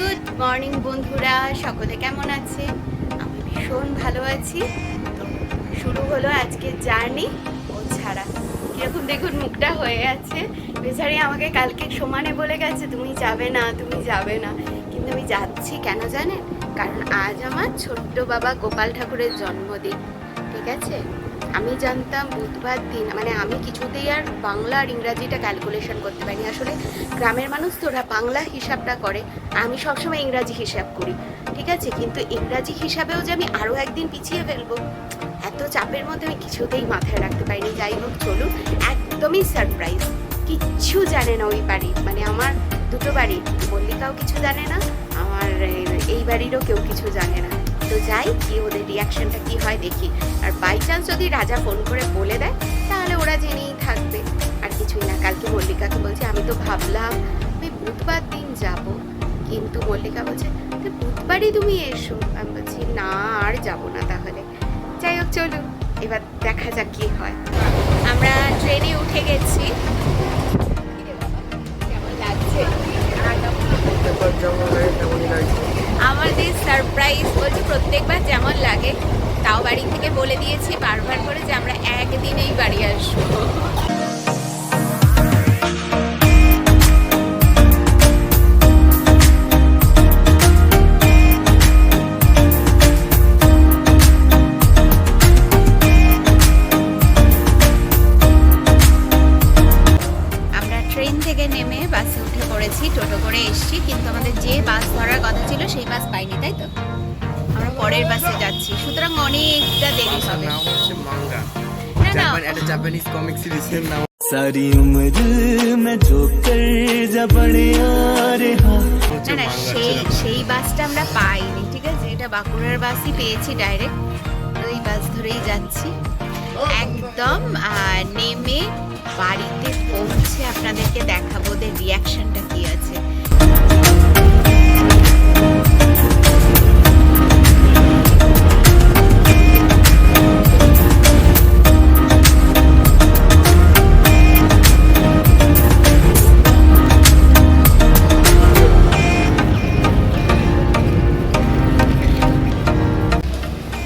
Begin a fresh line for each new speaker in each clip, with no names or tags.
Good morning বন্ধুরা, সকলে কেমন আছে? আমি ভীষণ ভালো আছি। তো শুরু হলো আজকের জার্নি ও ছাড়া। কিরকম দেখুন মুখটা হয়ে আছে। বেচারি আমাকে কালকে সমানে বলে গেছে তুমি যাবে না, তুমি যাবে না, কিন্তু আমি যাচ্ছি। কেন জানেন? কারণ আজ আমার ছোট্ট বাবা গোপাল ঠাকুরের জন্মদিন। ঠিক আছে, আমি জানতাম বুধবার দিন, মানে আমি কিছুতেই আর বাংলা আর ইংরাজিটা ক্যালকুলেশন করতে পারিনি। আসলে গ্রামের মানুষ তো ওরা বাংলা হিসাবটা করে, আমি সবসময় ইংরাজি হিসাব করি। ঠিক আছে, কিন্তু ইংরাজি হিসাবেও যে আমি আরও একদিন পিছিয়ে ফেলবো, এত চাপের মধ্যে আমি কিছুতেই মাথায় রাখতে পারিনি। যাই হোক, চলুন, একদমই সারপ্রাইজ। কিচ্ছু জানে না ওই বাড়ি, মানে আমার দুটো বাড়ি, মল্লিকাও কিছু জানে না, আমার এই বাড়িরও কেউ কিছু জানে না। তো যাই, কি ওদের রিয়াকশনটা কি হয় দেখি। আর বাই চান্স যদি রাজা ফোন করে বলে দেয়, তাহলে ওরা জেনেই থাকবে, আর কিছুই না। কালকে মল্লিকাকে বলছে আমি তো ভাবলাম আমি বুধবার দিন যাব, কিন্তু মল্লিকা বলছে বুধবারই তুমি এসো। আমি বলছি না, আর যাবো না তাহলে। যাই হোক, চলুন এবার দেখা যাক কি হয়। আমরা ট্রেনে উঠে গেছি। কেমন লাগছে? আমাদের সারপ্রাইজ বলছে প্রত্যেকবার যেমন লাগে, তাও বাড়ি থেকে বলে দিয়েছি বারবার করে যে আমরা একদিনেই বাড়ি আসবো। বাসে উঠে পড়েছি, টোটো করে এসেছি, কিন্তু আমাদের যে বাস ধরার কথা ছিল সেই বাস পাইনি, তাই তো আমরা পরের বাসে যাচ্ছি, সুতরাং অনেকটা দেরি হবে।
জাপানিজ কমিক সিরিজের নাম
सारी उम्र में जो कर जा बड़े यार
না, সেই বাসটা আমরা পাইনি। ঠিক আছে, এটা বাঁকুড়ার বাসই পেয়েছি ডাইরেক্ট। তো এই বাস ধরেই যাচ্ছি একদম। নেমে বাড়িতে পৌঁছে আপনাদেরকে দেখাবো ওদের রিয়াকশনটা কি আছে।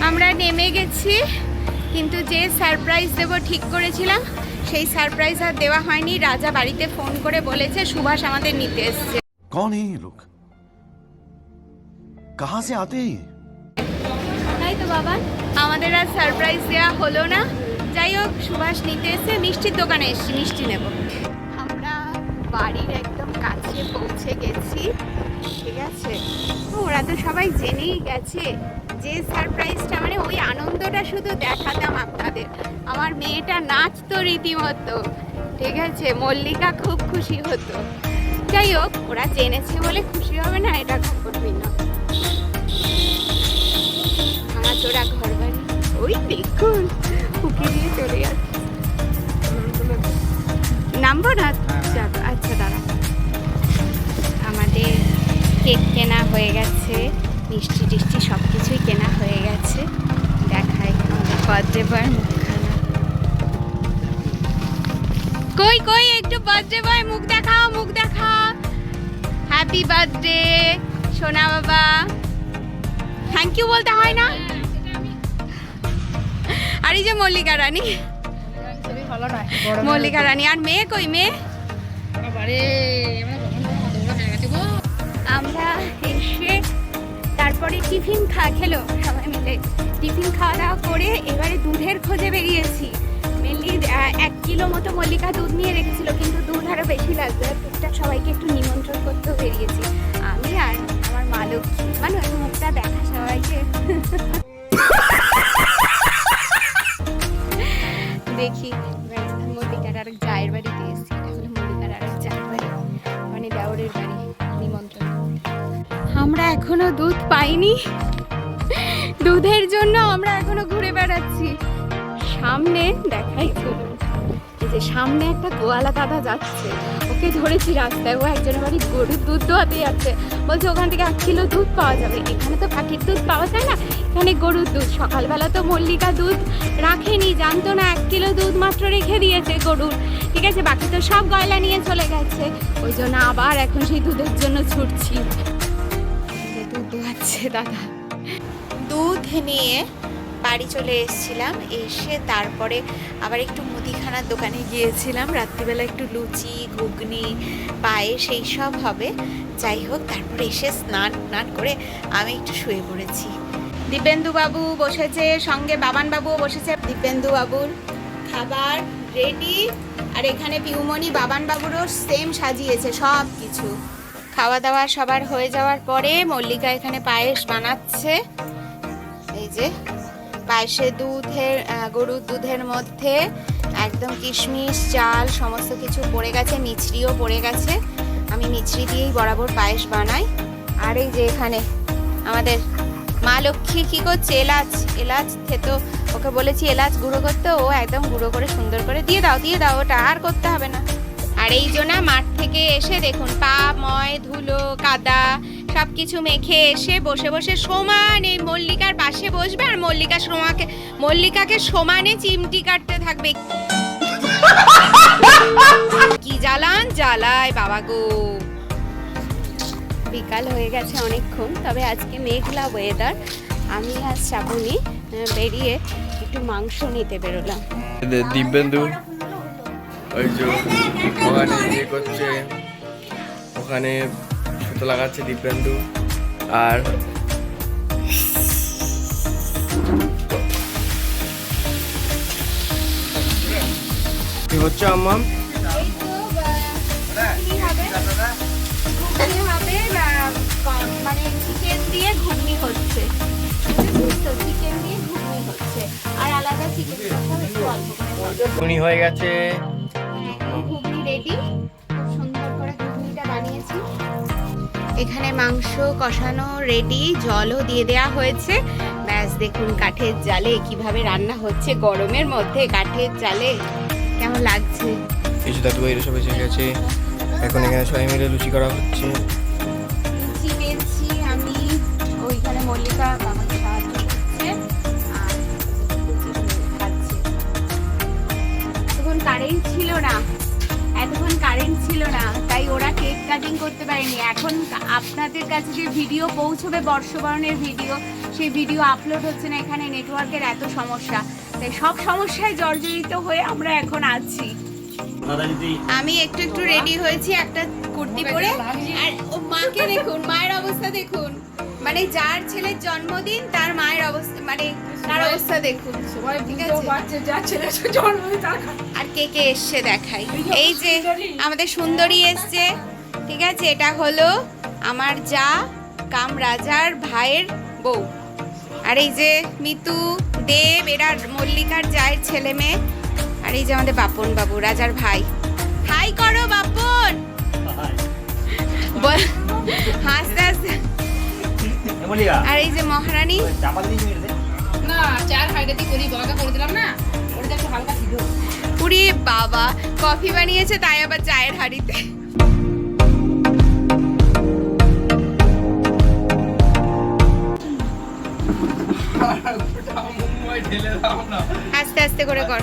আমরা নেমে গেছি, কিন্তু যে সারপ্রাইজ দেবো ঠিক করেছিলাম সেই সারপ্রাইজ আর দেওয়া হয়নি। রাজা বাড়িতে ফোন করে বলেছে সুভাষ আমাদের নিতে এসছে।
कौन है ये लोग? कहां से आते हैं?
তাই তো বাবা, আমাদের আর সারপ্রাইজ দেওয়া হলো না। যাই হোক, সুভাষ নিতে এসে মিষ্টির দোকানে এসেছি, মিষ্টি নেব। আমরা বাড়ির একদম কাছে পৌঁছে গেছি। ঠিক আছে, ওরা তো সবাই জেনেই গেছে যে সারপ্রাইজটা, মানে ওই আনন্দটা শুধু দেখাতাম আপনাদের। আমার মেয়েটা নাচতো রীতিমতো। ঠিক আছে, মল্লিকা খুব খুশি হতো। যাই হোক, ওরা জেনেছে বলে খুশি হবে না, এটা করবি না। ভাঙাচোরা ঘর বাড়ি, ওই দেখুন ফুকি দিয়ে চলে যাচ্ছে। নামবো না? যাবো, আচ্ছা দাঁড়া। আমাদের কেক কেনা হয়ে গেছে, মিষ্টি টিষ্টি সব কিছুই কেনা হয়ে গেছে। দেখাই আমাদের বার্থডে বয় মুখখানা। কই কই একটু বার্থডে বয় মুখ দেখাও, মুখ দেখাও। হ্যাপি বার্থডে সোনা বাবা। থ্যাংক ইউ বলতে হয় না? আর এই যে মল্লিকা রানী, মল্লিকা রানী। আর মেয়ে কই? মেয়ে আমরা এসে তারপরে টিফিন খেলো সবাই মিলে। টিফিন খাওয়া দাওয়া করে এবারে দুধের খোঁজে বেরিয়েছি। মেনলি 1 কিলো মতো মল্লিকা দুধ নিয়ে রেখেছিল, কিন্তু দুধ আরও বেশি লাগবে। টুকটাক সবাইকে একটু নিমন্ত্রণ করতেও বেরিয়েছি, আমি আর আমার মা লক্ষ্মী। মানে ওই মুখটা দেখা সবাইকে। দেখি মল্লিকার আরেক জায়ের বাড়িতে এসেছি, তাহলে মল্লিকার আরেক জায়ের বাড়ি, মানে দেওরের বাড়ি নিমন্ত্রণ। আমরা এখনো দুধ পাইনি, দুধের জন্য আমরা এখনো ঘুরে বেড়াচ্ছি। সামনে দেখাই, চলুন, এই যে সামনে একটা গোয়ালা দাদা যাচ্ছে, ওকে ধরেছি রাস্তায়। ও একজনের বাড়ি গরুর দুধ দোয়াতে যাচ্ছে, বলছে ওখান থেকে 1 কিলো দুধ পাওয়া যাবে। এখানে তো পাখির দুধ পাওয়া যায় না, এখানে গরুর দুধ। সকালবেলা তো মল্লিকা দুধ রাখেনি, জানতো না, 1 কিলো দুধ মাত্র রেখে দিয়েছে গরুর। ঠিক আছে, বাকি তো সব গয়লা নিয়ে চলে গেছে। ওই জন্য আবার এখন সেই দুধের জন্য ছুটছি। দিচ্ছে দাদা। দুধ নিয়ে বাড়ি চলে এসেছিলাম, এসে তারপরে আবার একটু মুদিখানার দোকানে গিয়েছিলাম। রাত্রিবেলা একটু লুচি, ঘুগনি, পায়েস এই সব হবে। যাই হোক, তারপরে এসে স্নান করে আমি একটু শুয়ে পড়েছি। দিব্যেন্দু বাবু বসেছে, সঙ্গে বাবান বাবুও বসেছে। দিব্যেন্দু বাবুর খাবার রেডি, আর এখানে পিউমনি বাবান বাবুরও সেম সাজিয়েছে সব কিছু। খাওয়া দাওয়া সবার হয়ে যাওয়ার পরে মল্লিকা এখানে পায়েস বানাচ্ছে। এই যে পায়েসে গরুর দুধের মধ্যে একদম কিশমিশ, চাল সমস্ত কিছু পড়ে গেছে, মিছরিও পড়ে গেছে। আমি মিছরি দিয়েই বরাবর পায়েস বানাই। আর এই যে এখানে আমাদের মা লক্ষ্মী কি করছে, এলাচ থেতো, ওকে বলেছি এলাচ গুঁড়ো করতে, ও একদম গুঁড়ো করে সুন্দর করে দিয়ে দাও, ওটা আর করতে হবে না। আর এই জন্য মাঠ থেকে এসে দেখুন পা ময়, ধুলো, কাদা সব কিছু মেখে এসে বসে বসে সমান এই মল্লিকার পাশে বসবে, আর মল্লিকাকে সমানে চিমটি কাটতে থাকবে। কি জ্বালায় বাবা গো। বিকাল হয়ে গেছে অনেকক্ষণ, তবে আজকে মেঘলা ওয়েদার। আমি আর শ্রাবণী বেরিয়ে একটু মাংস নিতে বেরোলাম।
দিব্যেন্দু ওই যে ওখানে ইয়ে করছে, ওখানে সুতো লাগাচ্ছে দিব্যেন্দু। আর কি হচ্ছে আম্মা?
মানে চিকেন দিয়ে ঘুগনি হচ্ছে, চিকেন দিয়ে ঘুগনি হচ্ছে, আর আলাদা চিকেন
ঘুগনি হয়ে গেছে,
ঘুগনি রেডি। সুন্দর করে ঘুগনিটা বানিয়েছি। এখানে মাংস কষানো রেডি, জলও দিয়ে দেওয়া হয়েছে। ব্যাস দেখুন কাঠের জালে কিভাবে রান্না হচ্ছে, গরমের মধ্যে কাঠের জালে কেমন লাগছে।
কিছু দাদু ভাইরা সব এসে গেছে, এখন এখানে সবাই মিলে লুচি করা হচ্ছে।
লুচি বেলছি আমি, ওইখানে মল্লিকা আমাকে সাহায্য করছে আর লুচি খাচ্ছে। এতক্ষণ কারেন্ট ছিল না, তাই ওরা কেক কাটিং করতে পারেনি। এখন আপনাদের কাছে যে ভিডিও পৌঁছবে বর্ষবরণের ভিডিও, সেই ভিডিও আপলোড হচ্ছে না। এখানে নেটওয়ার্কের এত সমস্যা, তাই সব সমস্যায় জর্জরিত হয়ে আমরা এখন আছি। আমি একটু রেডি হয়েছি একটা কুর্তি পরে, আর ও মাকে দেখুন, মায়ের অবস্থা দেখুন, মানে যার ছেলের জন্মদিন তার মায়ের অবস্থা, মানে তার অবস্থা দেখুন। আর কে এসছে দেখাই। এই যে আমাদের সুন্দরী এসছে, ঠিক আছে, এটা হলো আমার যা কাম রাজার ভাইয়ের বউ। আর এই যে মিতু, দেব, এরা মল্লিকার জায়ের ছেলে মেয়ে। আর এই যে আমাদের বাপন বাবু, রাজার ভাই। হাই করো বাপন, হাসতে হাসতে। আর এই যে মহারানী, পুরি বাবা কফি বানিয়েছে, তাই আবার চায়ের হাঁড়িতে। আস্তে আস্তে করে কর।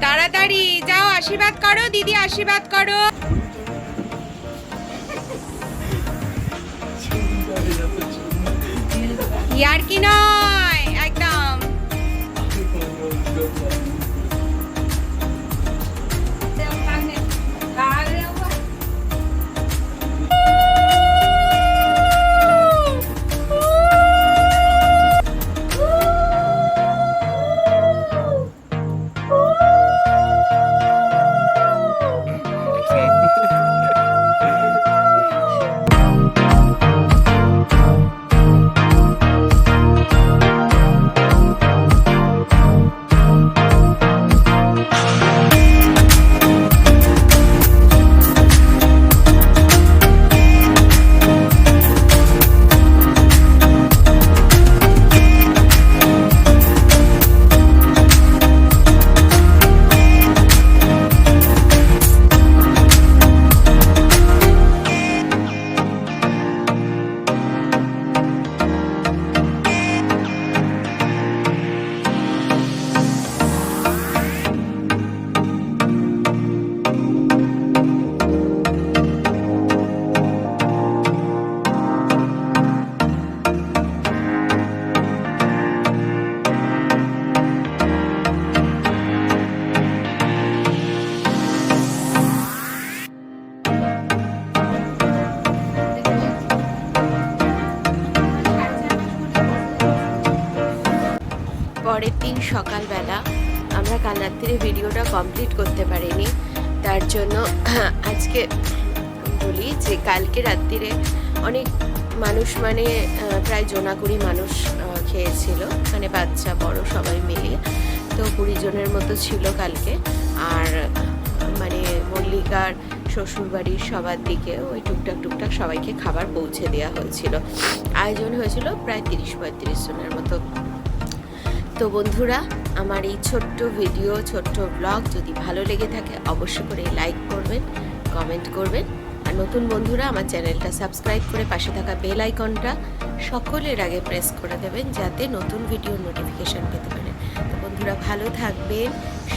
তাড়াতাড়ি যাও, আশীর্বাদ করো দিদি, আশীর্বাদ করো। ইয়ার কি নয় একদম। সকালবেলা। আমরা কাল রাত্রিরে ভিডিওটা কমপ্লিট করতে পারিনি, তার জন্য আজকে বলি যে কালকে রাত্রিরে অনেক মানুষ মানে প্রায় 20 মানুষ খেয়েছিল, মানে বাচ্চা বড় সবাই মিলিয়ে। তো 20 জনের মতো ছিল কালকে। আর মানে মল্লিকার শ্বশুরবাড়ির সবার দিকে ওই টুকটাক সবাইকে খাবার পৌঁছে দেওয়া হয়েছিল। আয়োজন হয়েছিল প্রায় 30-35 জনের মতো। তো বন্ধুরা, আমার এই ছোট্ট ভিডিও, ছোট্ট ব্লগ যদি ভালো লেগে থাকে অবশ্যই করে লাইক করবেন, কমেন্ট করবেন। আর নতুন বন্ধুরা আমার চ্যানেলটা সাবস্ক্রাইব করে পাশে থাকা বেল আইকনটা সকলের আগে প্রেস করে দেবেন, যাতে নতুন ভিডিওর নোটিফিকেশান পেতে পারেন। তো বন্ধুরা, ভালো থাকবেন,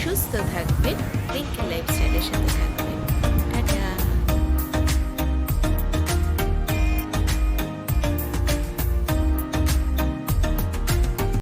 সুস্থ থাকবেন, রিঙ্কি লাইফস্টাইলের সাথে থাকবেন।